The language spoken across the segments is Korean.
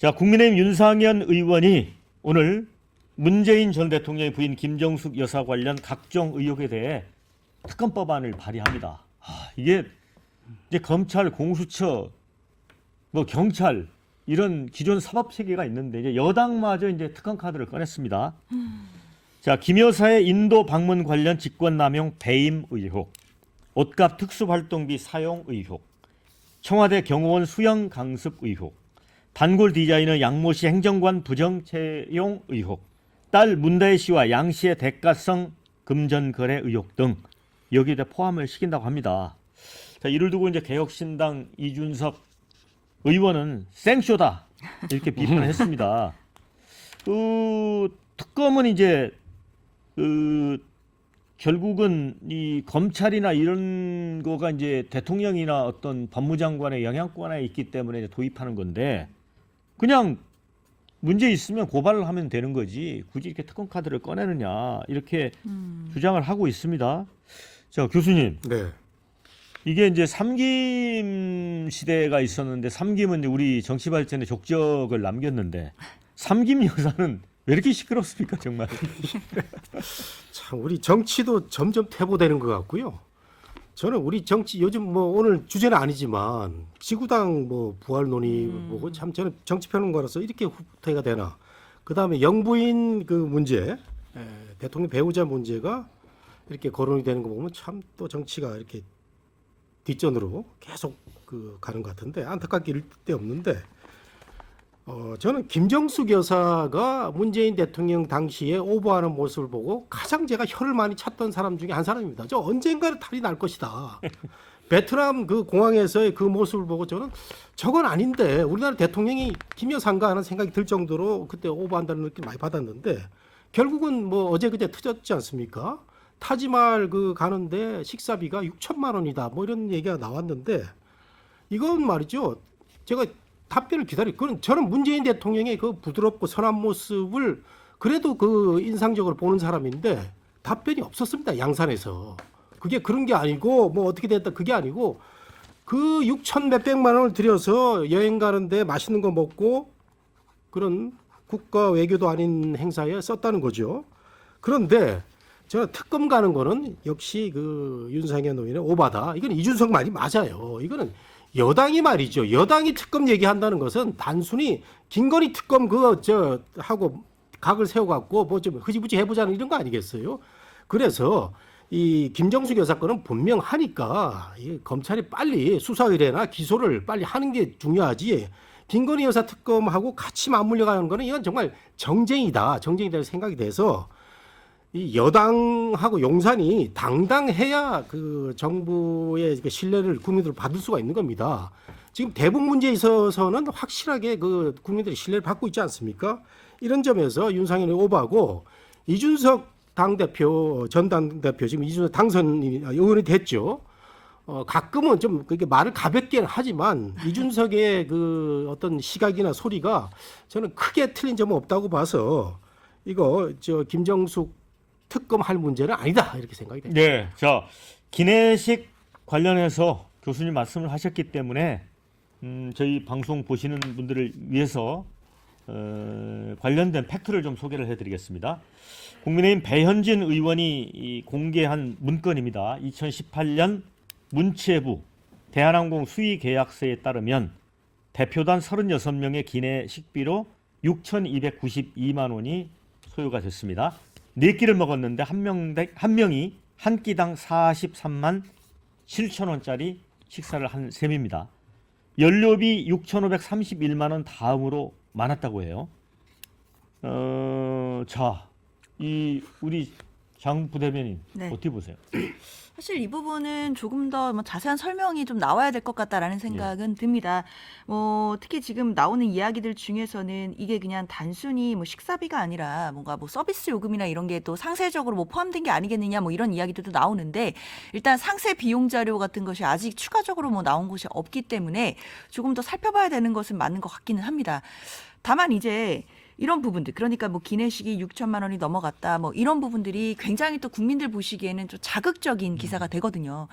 자, 국민의힘 윤상현 의원이 오늘 문재인 전 대통령의 부인 김정숙 여사 관련 각종 의혹에 대해 특검법안을 발의합니다. 이게 이제 검찰, 공수처, 뭐 경찰 이런 기존 사법 체계가 있는데 이제 여당마저 이제 특검 카드를 꺼냈습니다. 자, 김 여사의 인도 방문 관련 직권남용 배임 의혹, 옷값 특수활동비 사용 의혹, 청와대 경호원 수영 강습 의혹, 단골 디자이너 양모 씨 행정관 부정 채용 의혹, 딸 문다혜 씨와 양 씨의 대가성 금전 거래 의혹 등 여기에 포함을 시킨다고 합니다. 자, 이를 두고 이제 개혁신당 이준석 의원은 생쇼다 이렇게 비판을 했습니다. 특검은 이제 결국은 이 검찰이나 이런 거가 이제 대통령이나 어떤 법무장관의 영향권에 있기 때문에 도입하는 건데 그냥 문제 있으면 고발을 하면 되는 거지 굳이 이렇게 특검 카드를 꺼내느냐 이렇게 주장을 하고 있습니다. 자, 교수님. 네. 이게 이제 삼김 시대가 있었는데 삼김은 우리 정치 발전에 족적을 남겼는데 삼김 여사는 왜 이렇게 시끄럽습니까, 정말? 참 우리 정치도 점점 퇴보되는 것 같고요. 저는 우리 정치 요즘 뭐 오늘 주제는 아니지만 지구당 뭐 부활 논의 보고 참 저는 정치평론가로서 이렇게 후퇴가 되나. 그다음에 영부인 그 문제, 대통령 배우자 문제가 이렇게 거론이 되는 거 보면 참 또 정치가 이렇게 뒷전으로 계속 가는 것 같은데 안타깝게 이럴 데 없는데 저는 김정숙 여사가 문재인 대통령 당시에 오버하는 모습을 보고 가장 제가 혀를 많이 찼던 사람 중에 한 사람입니다. 저 언젠가는 탈이 날 것이다. 베트남 그 공항에서의 그 모습을 보고 저는 저건 아닌데 우리나라 대통령이 김 여사인가 하는 생각이 들 정도로 그때 오버한다는 느낌 많이 받았는데 결국은 뭐 어제 그제 터졌지 않습니까? 타지말 가는데 식사비가 6천만 원이다. 뭐 이런 얘기가 나왔는데 이건 말이죠. 제가 답변을 기다리고 저는 문재인 대통령의 그 부드럽고 선한 모습을 그래도 인상적으로 보는 사람인데 답변이 없었습니다. 양산에서. 그게 그런 게 아니고 뭐 어떻게 됐다 그게 아니고 그 6천 몇백만 원을 들여서 여행 가는데 맛있는 거 먹고 그런 국가 외교도 아닌 행사에 썼다는 거죠. 그런데 저는 특검 가는 거는 역시 윤상현 의원의 오바다. 이건 이준석 말이 맞아요. 이거는 여당이 말이죠. 여당이 특검 얘기한다는 것은 단순히 김건희 특검 하고 각을 세워갖고 뭐 좀 흐지부지 해보자는 이런 거 아니겠어요? 그래서 이 김정숙 여사 건은 분명하니까 이 검찰이 빨리 수사 의뢰나 기소를 빨리 하는 게 중요하지. 김건희 여사 특검하고 같이 맞물려 가는 거는 이건 정말 정쟁이다 생각이 돼서 이 여당하고 용산이 당당해야 정부의 신뢰를 국민들로 받을 수가 있는 겁니다. 지금 대북 문제에 있어서는 확실하게 국민들이 신뢰를 받고 있지 않습니까? 이런 점에서 윤상현이 오바고 이준석 당대표, 전 당대표 지금 이준석 의원이 됐죠. 가끔은 좀 그렇게 말을 가볍게 하지만 이준석의 어떤 시각이나 소리가 저는 크게 틀린 점은 없다고 봐서 이거 김정숙 특검 할 문제는 아니다 이렇게 생각이 됩니다. 네, 자 기내식 관련해서 교수님 말씀을 하셨기 때문에 저희 방송 보시는 분들을 위해서 관련된 팩트를 좀 소개를 해드리겠습니다. 국민의힘 배현진 의원이 공개한 문건입니다. 2018년 문체부 대한항공 수의계약서에 따르면 대표단 36명의 기내 식비로 6,292만 원이 소요가 됐습니다. 4끼를 먹었는데 한 명이 한 끼당 43만 7천 원짜리 식사를 한 셈입니다. 연료비 6,531만 원 다음으로 많았다고 해요. 자, 우리 장 부대변인 네. 어떻게 보세요? 사실 이 부분은 조금 더 자세한 설명이 좀 나와야 될 것 같다라는 생각은 듭니다. 특히 지금 나오는 이야기들 중에서는 이게 그냥 단순히 식사비가 아니라 뭔가 서비스 요금이나 이런 게 또 상세적으로 포함된 게 아니겠느냐 이런 이야기들도 나오는데 일단 상세 비용 자료 같은 것이 아직 추가적으로 나온 것이 없기 때문에 조금 더 살펴봐야 되는 것은 맞는 것 같기는 합니다. 다만 이제 이런 부분들, 그러니까 뭐 기내식이 6천만 원이 넘어갔다, 뭐 이런 부분들이 굉장히 또 국민들 보시기에는 좀 자극적인 기사가 되거든요.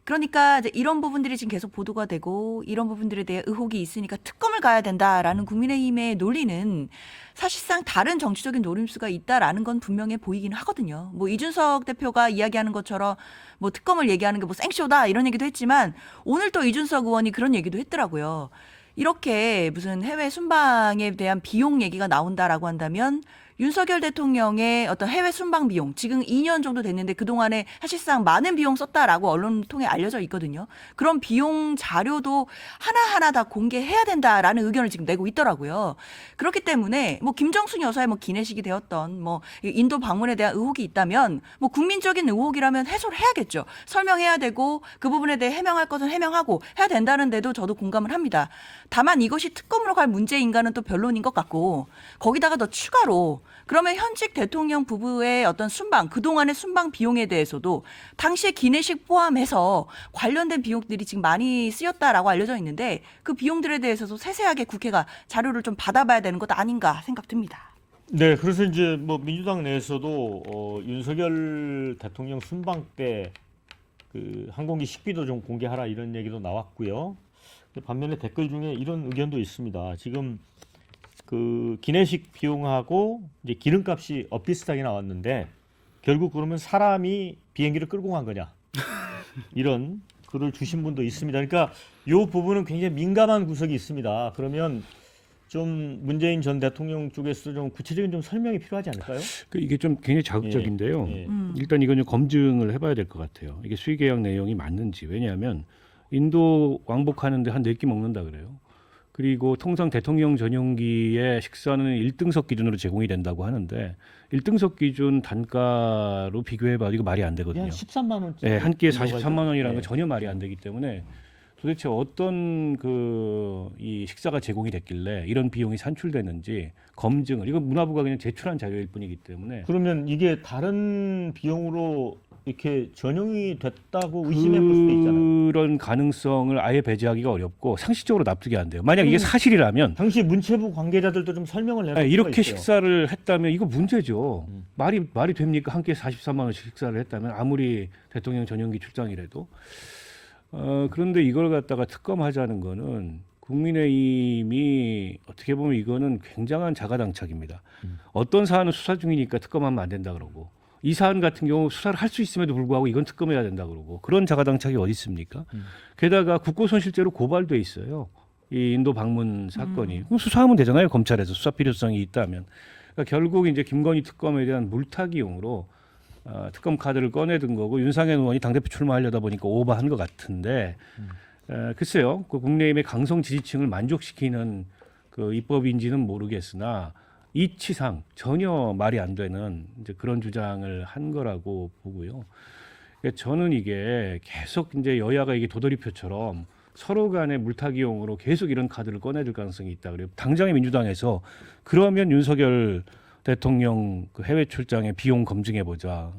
그러니까 이제 이런 부분들이 지금 계속 보도가 되고 이런 부분들에 대해 의혹이 있으니까 특검을 가야 된다라는 국민의힘의 논리는 사실상 다른 정치적인 노림수가 있다라는 건 분명해 보이긴 하거든요. 뭐 이준석 대표가 이야기하는 것처럼 뭐 특검을 얘기하는 게 뭐 생쇼다 이런 얘기도 했지만 오늘 또 이준석 의원이 그런 얘기도 했더라고요. 이렇게 무슨 해외 순방에 대한 비용 얘기가 나온다라고 한다면 윤석열 대통령의 어떤 해외 순방 비용 지금 2년 정도 됐는데 그동안에 사실상 많은 비용 썼다라고 언론 통해 알려져 있거든요. 그런 비용 자료도 하나하나 다 공개해야 된다라는 의견을 지금 내고 있더라고요. 그렇기 때문에 뭐 김정숙 여사의 뭐 기내식이 되었던 뭐 인도 방문에 대한 의혹이 있다면 뭐 국민적인 의혹이라면 해소를 해야겠죠. 설명해야 되고 그 부분에 대해 해명할 것은 해명하고 해야 된다는데도 저도 공감을 합니다. 다만 이것이 특검으로 갈 문제인가는 또 변론인 것 같고 거기다가 더 추가로 그러면 현직 대통령 부부의 어떤 순방, 그동안의 순방 비용에 대해서도 당시에 기내식 포함해서 관련된 비용들이 지금 많이 쓰였다라고 알려져 있는데 그 비용들에 대해서도 세세하게 국회가 자료를 좀 받아봐야 되는 것 아닌가 생각됩니다. 네, 그래서 이제 뭐 민주당 내에서도 윤석열 대통령 순방 때 그 항공기 식비도 좀 공개하라 이런 얘기도 나왔고요. 반면에 댓글 중에 이런 의견도 있습니다. 지금 그 기내식 비용하고 이제 기름값이 엇비슷하게 나왔는데 결국 그러면 사람이 비행기를 끌고 간 거냐 이런 글을 주신 분도 있습니다. 그러니까 이 부분은 굉장히 민감한 구석이 있습니다. 그러면 좀 문재인 전 대통령 쪽에서 좀 구체적인 좀 설명이 필요하지 않을까요? 이게 좀 굉장히 자극적인데요. 예. 일단 이건 좀 검증을 해봐야 될 것 같아요. 이게 수의 계약 내용이 맞는지. 왜냐하면 인도 왕복하는데 한 4끼 먹는다 그래요. 그리고 통상 대통령 전용기의 식사는 1등석 기준으로 제공이 된다고 하는데 1등석 기준 단가로 비교해봐도 이거 말이 안 되거든요. 한 13만 원. 네, 한 끼에 43만 원이라는 건 네. 전혀 말이 안 되기 때문에 도대체 어떤 이 식사가 제공이 됐길래 이런 비용이 산출됐는지 검증을 이건 문화부가 그냥 제출한 자료일 뿐이기 때문에 그러면 이게 다른 비용으로 이렇게 전용이 됐다고 의심해 볼 수도 있잖아요. 그런 가능성을 아예 배제하기가 어렵고 상식적으로 납득이 안 돼요. 만약 이게 사실이라면 당시 문체부 관계자들도 좀 설명을 내놓을 아니, 필요가 이렇게 있어요. 식사를 했다면 이거 문제죠. 말이 됩니까? 한 끼에 43만 원씩 식사를 했다면 아무리 대통령 전용기 출장이라도 그런데 이걸 갖다가 특검하자는 거는 국민의힘이 어떻게 보면 이거는 굉장한 자가당착입니다. 어떤 사안은 수사 중이니까 특검하면 안 된다 그러고 이 사안 같은 경우 수사를 할 수 있음에도 불구하고 이건 특검해야 된다 그러고 그런 자가당착이 어디 있습니까? 게다가 국고손실죄로 고발돼 있어요. 이 인도 방문 사건이. 그럼 수사하면 되잖아요. 검찰에서 수사 필요성이 있다면. 그러니까 결국 이제 김건희 특검에 대한 물타기용으로 특검 카드를 꺼내든 거고 윤상현 의원이 당대표 출마하려다 보니까 오버한 것 같은데 글쎄요. 그 국민의힘의 강성 지지층을 만족시키는 그 입법인지는 모르겠으나 이치상 전혀 말이 안 되는 이제 그런 주장을 한 거라고 보고요. 그러니까 저는 이게 계속 이제 여야가 이게 도돌이표처럼 서로 간의 물타기용으로 계속 이런 카드를 꺼내줄 가능성이 있다 그래요. 당장의 민주당에서 그러면 윤석열 대통령 그 해외 출장의 비용 검증해 보자.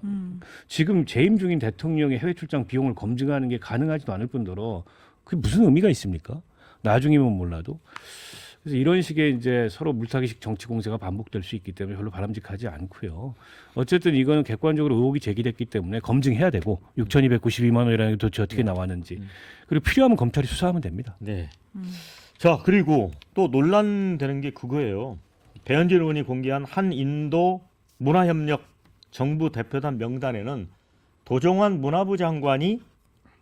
지금 재임 중인 대통령의 해외 출장 비용을 검증하는 게 가능하지도 않을 뿐더러 그게 무슨 의미가 있습니까? 나중이면 몰라도. 그래서 이런 식의 이제 서로 물타기식 정치 공세가 반복될 수 있기 때문에 별로 바람직하지 않고요. 어쨌든 이거는 객관적으로 의혹이 제기됐기 때문에 검증해야 되고 6,292만 원이라는 게 도대체 어떻게 나왔는지 그리고 필요하면 검찰이 수사하면 됩니다. 네. 자, 그리고 또 논란되는 게 그거예요. 배현진 의원이 공개한 한인도 문화협력 정부 대표단 명단에는 도종환 문화부 장관이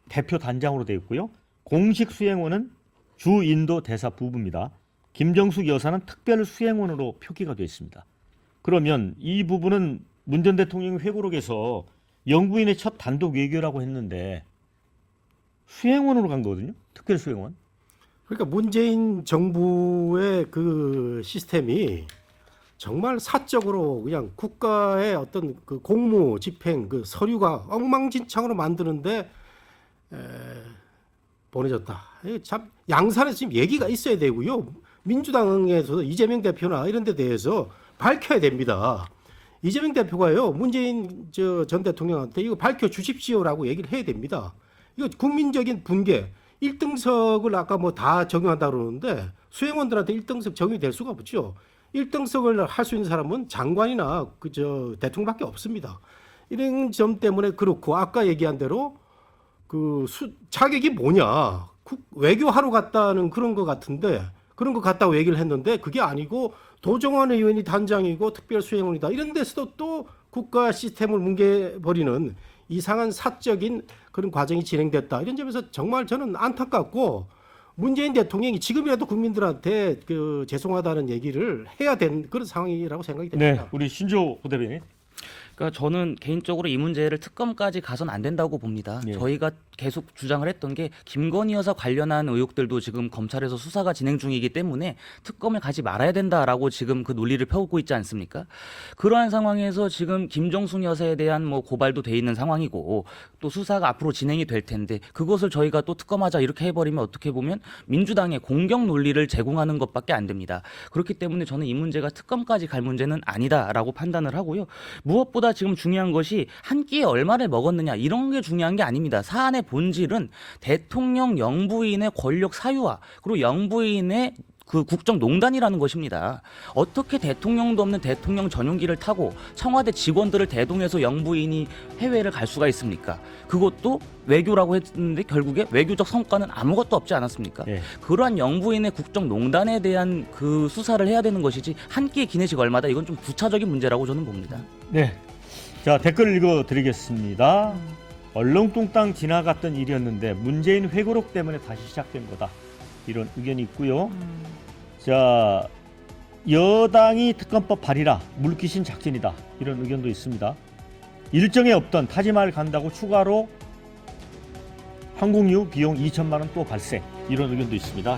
대표 단장으로 되어 있고요. 공식 수행원은 주인도 대사 부부입니다. 김정숙 여사는 특별 수행원으로 표기가 되어 있습니다. 그러면 이 부분은 문 전 대통령이 회고록에서 영부인의 첫 단독 외교라고 했는데 수행원으로 간 거거든요. 특별 수행원. 그러니까 문재인 정부의 그 시스템이 정말 사적으로 그냥 국가의 어떤 그 공무 집행 그 서류가 엉망진창으로 만드는데 보내졌다. 이게 참 양산에서 지금 얘기가 있어야 되고요. 민주당에서도 이재명 대표나 이런 데 대해서 밝혀야 됩니다. 이재명 대표가요. 문재인 전 대통령한테 이거 밝혀 주십시오라고 얘기를 해야 됩니다. 이거 국민적인 분개 1등석을 아까 뭐 다 적용한다 그러는데 수행원들한테 1등석 적용이 될 수가 없죠. 1등석을 할 수 있는 사람은 장관이나 그저 대통령밖에 없습니다. 이런 점 때문에 그렇고 아까 얘기한 대로 자격이 뭐냐 외교하러 갔다는 그런 것 같은데 그런 것 같다고 얘기를 했는데 그게 아니고 도정환 의원이 단장이고 특별수행원이다 이런 데서도 또 국가 시스템을 뭉개버리는 이상한 사적인 그런 과정이 진행됐다 이런 점에서 정말 저는 안타깝고 문재인 대통령이 지금이라도 국민들한테 죄송하다는 얘기를 해야 된 그런 상황이라고 생각이 됩니다. 네, 우리 신조 부대변인. 그러니까 저는 개인적으로 이 문제를 특검까지 가선 안 된다고 봅니다. 예. 저희가 계속 주장을 했던 게 김건희 여사 관련한 의혹들도 지금 검찰에서 수사가 진행 중이기 때문에 특검을 가지 말아야 된다라고 지금 그 논리를 펴오고 있지 않습니까? 그러한 상황에서 지금 김정숙 여사에 대한 뭐 고발도 돼 있는 상황이고 또 수사가 앞으로 진행이 될 텐데 그것을 저희가 또 특검하자 이렇게 해버리면 어떻게 보면 민주당의 공격 논리를 제공하는 것밖에 안 됩니다. 그렇기 때문에 저는 이 문제가 특검까지 갈 문제는 아니다라고 판단을 하고요. 무엇보다 지금 중요한 것이 한 끼에 얼마를 먹었느냐 이런 게 중요한 게 아닙니다. 사안의 본질은 대통령 영부인의 권력 사유화 그리고 영부인의 그 국정농단이라는 것입니다. 어떻게 대통령도 없는 대통령 전용기를 타고 청와대 직원들을 대동해서 영부인이 해외를 갈 수가 있습니까? 그것도 외교라고 했는데 결국에 외교적 성과는 아무것도 없지 않았습니까? 예. 그러한 영부인의 국정농단에 대한 그 수사를 해야 되는 것이지 한 끼의 기내식 얼마다 이건 좀 부차적인 문제라고 저는 봅니다. 네. 자, 댓글 읽어드리겠습니다. 얼렁뚱땅 지나갔던 일이었는데 문재인 회고록 때문에 다시 시작된 거다. 이런 의견이 있고요. 자, 여당이 특검법 발의라 물귀신 작전이다. 이런 의견도 있습니다. 일정에 없던 타지말 간다고 추가로 항공유 비용 2천만 원 또 발생. 이런 의견도 있습니다.